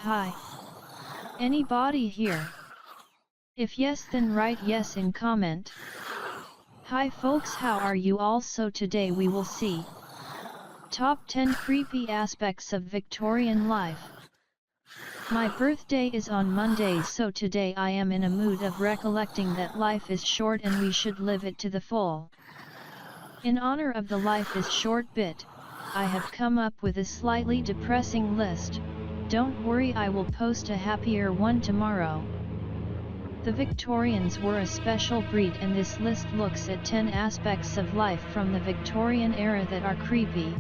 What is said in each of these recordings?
Hi. Anybody here? If yes, then write yes in comment. Hi folks, how are you all? So today we will see top 10 creepy aspects of Victorian life. My birthday is on Monday, so today I am in a mood of recollecting that life is short and we should live it to the full. In honor of the life is short bit, I have come up with a slightly depressing list. Don't worry, I will post a happier one tomorrow. The Victorians were a special breed, and this list looks at 10 aspects of life from the Victorian era that are creepy.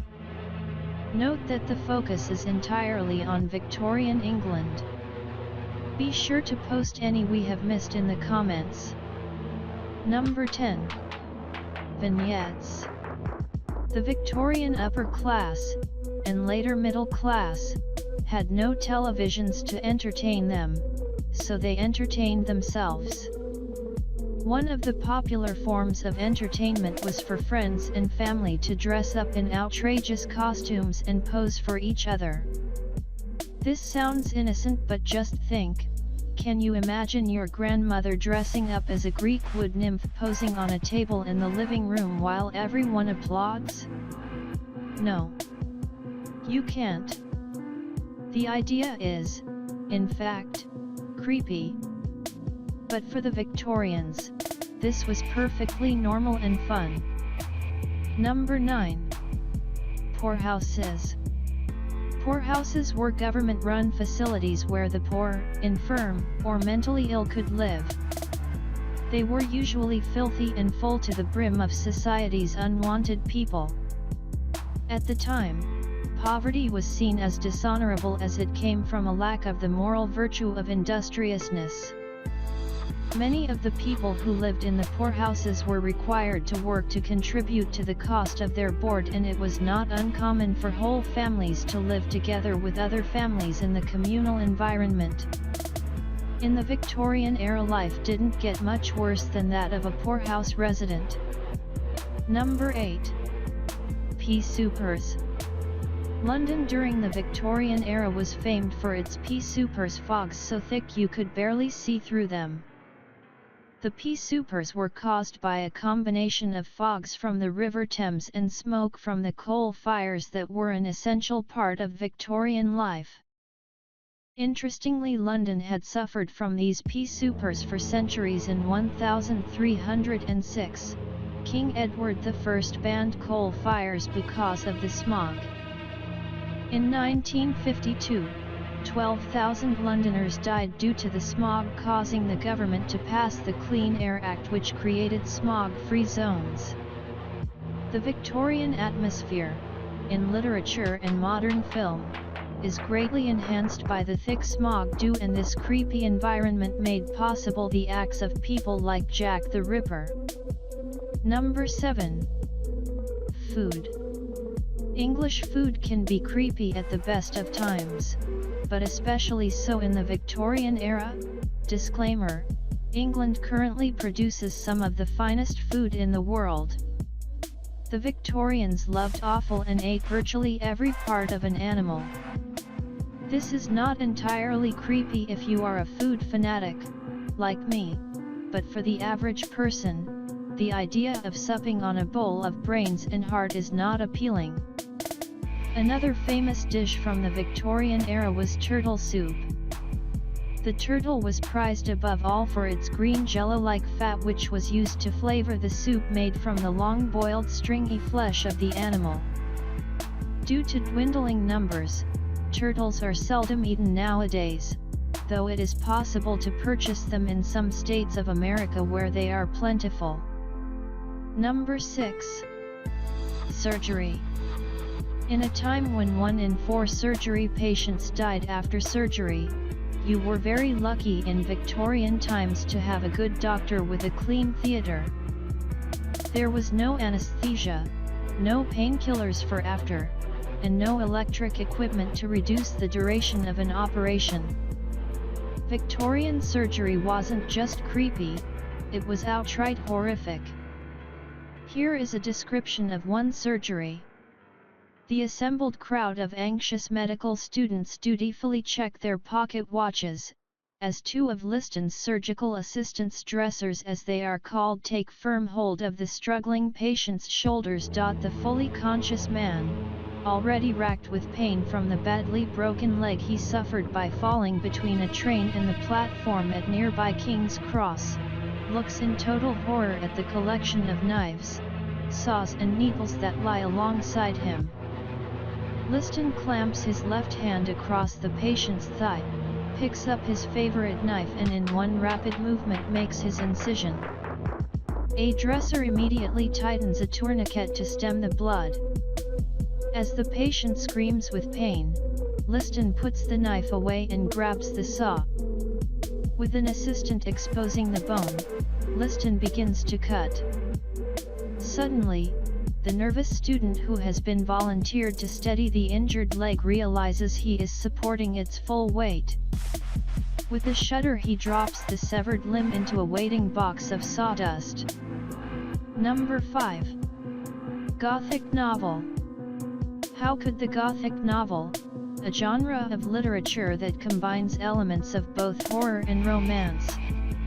Note that the focus is entirely on Victorian England. Be sure to post any we have missed in the comments. Number 10. Vignettes. The Victorian upper class, and later middle class, had no televisions to entertain them, so they entertained themselves. One of the popular forms of entertainment was for friends and family to dress up in outrageous costumes and pose for each other. This sounds innocent, but just think, can you imagine your grandmother dressing up as a Greek wood nymph posing on a table in the living room while everyone applauds? No. You can't. The idea is, in fact, creepy. But for the Victorians, this was perfectly normal and fun. Number 9. Poorhouses. Poorhouses were government-run facilities where the poor, infirm, or mentally ill could live. They were usually filthy and full to the brim of society's unwanted people. At the time, poverty was seen as dishonorable as it came from a lack of the moral virtue of industriousness. Many of the people who lived in the poorhouses were required to work to contribute to the cost of their board, and it was not uncommon for whole families to live together with other families in the communal environment. In the Victorian era, life didn't get much worse than that of a poorhouse resident. Number 8. Pea soupers. London during the Victorian era was famed for its pea soupers, fogs so thick you could barely see through them. The pea soupers were caused by a combination of fogs from the River Thames and smoke from the coal fires that were an essential part of Victorian life. Interestingly, London had suffered from these pea soupers for centuries. In 1306, King Edward I banned coal fires because of the smog. In 1952, 12,000 Londoners died due to the smog, causing the government to pass the Clean Air Act, which created smog-free zones. The Victorian atmosphere, in literature and modern film, is greatly enhanced by the thick smog dew, and this creepy environment made possible the acts of people like Jack the Ripper. Number 7. Food. English food can be creepy at the best of times, but especially so in the Victorian era. Disclaimer: England currently produces some of the finest food in the world. The Victorians loved offal and ate virtually every part of an animal. This is not entirely creepy if you are a food fanatic, like me, but for the average person, the idea of supping on a bowl of brains and heart is not appealing. Another famous dish from the Victorian era was turtle soup. The turtle was prized above all for its green jello-like fat, which was used to flavor the soup made from the long-boiled stringy flesh of the animal. Due to dwindling numbers, turtles are seldom eaten nowadays, though it is possible to purchase them in some states of America where they are plentiful. Number 6. Surgery. In a time when 1 in 4 surgery patients died after surgery, you were very lucky in Victorian times to have a good doctor with a clean theatre. There was no anesthesia, no painkillers for after, and no electric equipment to reduce the duration of an operation. Victorian surgery wasn't just creepy, it was outright horrific. Here is a description of one surgery. The assembled crowd of anxious medical students dutifully check their pocket watches, as two of Liston's surgical assistants, dressers as they are called, take firm hold of the struggling patient's shoulders. The fully conscious man, already racked with pain from the badly broken leg he suffered by falling between a train and the platform at nearby King's Cross, looks in total horror at the collection of knives, saws and needles that lie alongside him. Liston clamps his left hand across the patient's thigh, picks up his favorite knife and in one rapid movement makes his incision. A dresser immediately tightens a tourniquet to stem the blood. As the patient screams with pain, Liston puts the knife away and grabs the saw. With an assistant exposing the bone, Liston begins to cut. Suddenly, the nervous student who has been volunteered to steady the injured leg realizes he is supporting its full weight. With a shudder he drops the severed limb into a waiting box of sawdust. Number 5. Gothic novel. How could the Gothic novel, a genre of literature that combines elements of both horror and romance,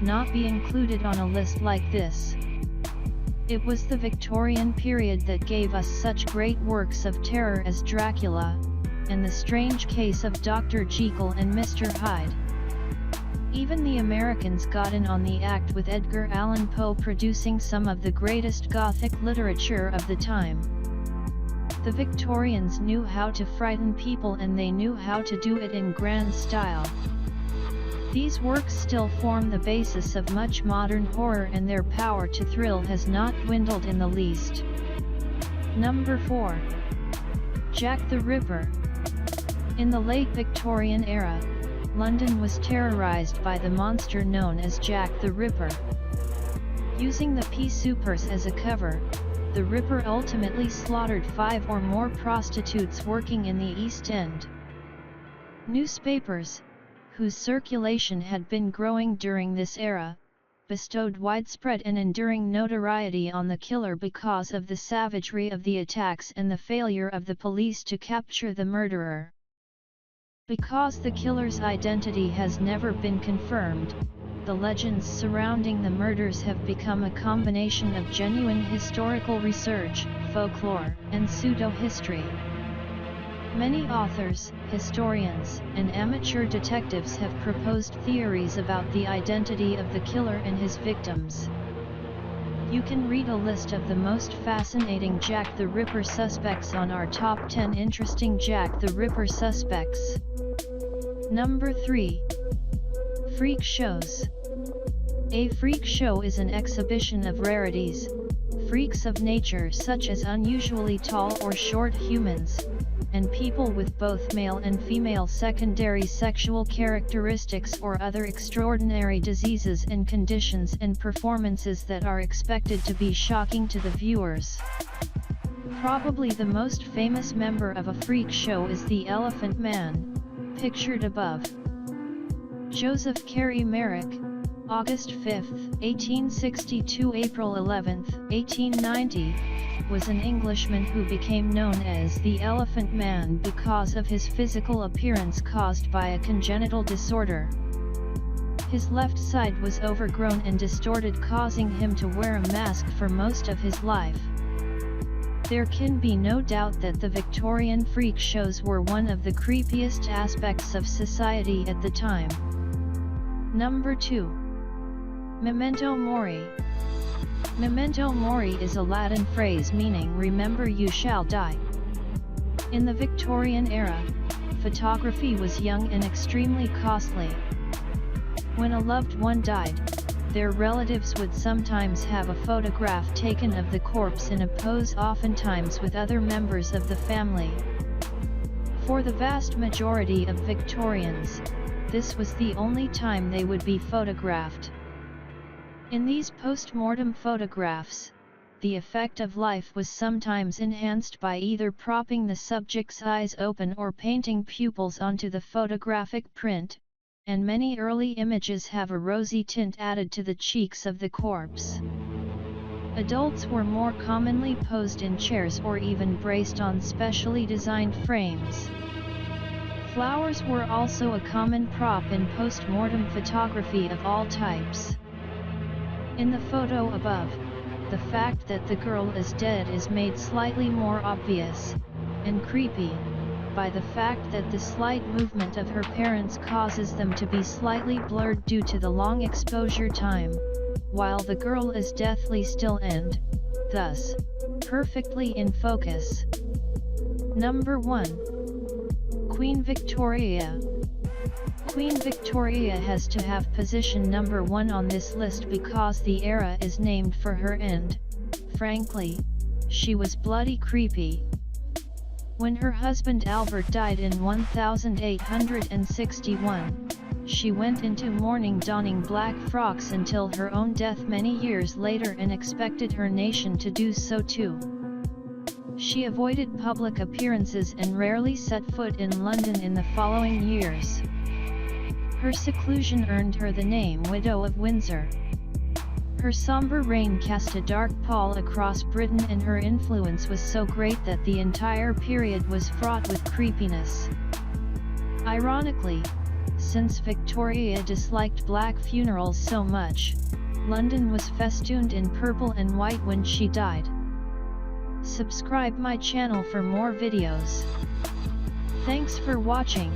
not be included on a list like this? It was the Victorian period that gave us such great works of terror as Dracula, and The Strange Case of Dr. Jekyll and Mr. Hyde. Even the Americans got in on the act, with Edgar Allan Poe producing some of the greatest Gothic literature of the time. The Victorians knew how to frighten people, and they knew how to do it in grand style. These works still form the basis of much modern horror, and their power to thrill has not dwindled in the least. Number 4. Jack the Ripper. In the late Victorian era, London was terrorized by the monster known as Jack the Ripper. Using the pea soupers as a cover, the Ripper ultimately slaughtered 5 or more prostitutes working in the East End. Newspapers, whose circulation had been growing during this era, bestowed widespread and enduring notoriety on the killer because of the savagery of the attacks and the failure of the police to capture the murderer. Because the killer's identity has never been confirmed, the legends surrounding the murders have become a combination of genuine historical research, folklore, and pseudo-history. Many authors, historians, and amateur detectives have proposed theories about the identity of the killer and his victims. You can read a list of the most fascinating Jack the Ripper suspects on our top 10 interesting Jack the Ripper suspects. Number 3. Freak shows. A freak show is an exhibition of rarities, freaks of nature such as unusually tall or short humans, and people with both male and female secondary sexual characteristics or other extraordinary diseases and conditions, and performances that are expected to be shocking to the viewers. Probably the most famous member of a freak show is the Elephant Man, pictured above. Joseph Carey Merrick, August 5, 1862 – April 11, 1890, was an Englishman who became known as the Elephant Man because of his physical appearance caused by a congenital disorder. His left side was overgrown and distorted, causing him to wear a mask for most of his life. There can be no doubt that the Victorian freak shows were one of the creepiest aspects of society at the time. Number 2. Memento Mori. Memento Mori is a Latin phrase meaning "remember you shall die." In the Victorian era, photography was young and extremely costly. When a loved one died, their relatives would sometimes have a photograph taken of the corpse in a pose, oftentimes with other members of the family. For the vast majority of Victorians, this was the only time they would be photographed. In these post-mortem photographs, the effect of life was sometimes enhanced by either propping the subject's eyes open or painting pupils onto the photographic print, and many early images have a rosy tint added to the cheeks of the corpse. Adults were more commonly posed in chairs or even braced on specially designed frames. Flowers were also a common prop in post-mortem photography of all types. In the photo above, the fact that the girl is dead is made slightly more obvious, and creepy, by the fact that the slight movement of her parents causes them to be slightly blurred due to the long exposure time, while the girl is deathly still and, thus, perfectly in focus. Number 1. Queen Victoria. Queen Victoria has to have position number 1 on this list because the era is named for her and, frankly, she was bloody creepy. When her husband Albert died in 1861, she went into mourning donning black frocks until her own death many years later and expected her nation to do so too. She avoided public appearances and rarely set foot in London in the following years. Her seclusion earned her the name Widow of Windsor. Her somber reign cast a dark pall across Britain and her influence was so great that the entire period was fraught with creepiness. Ironically, since Victoria disliked black funerals so much, London was festooned in purple and white when she died. Subscribe my channel for more videos. Thanks for watching.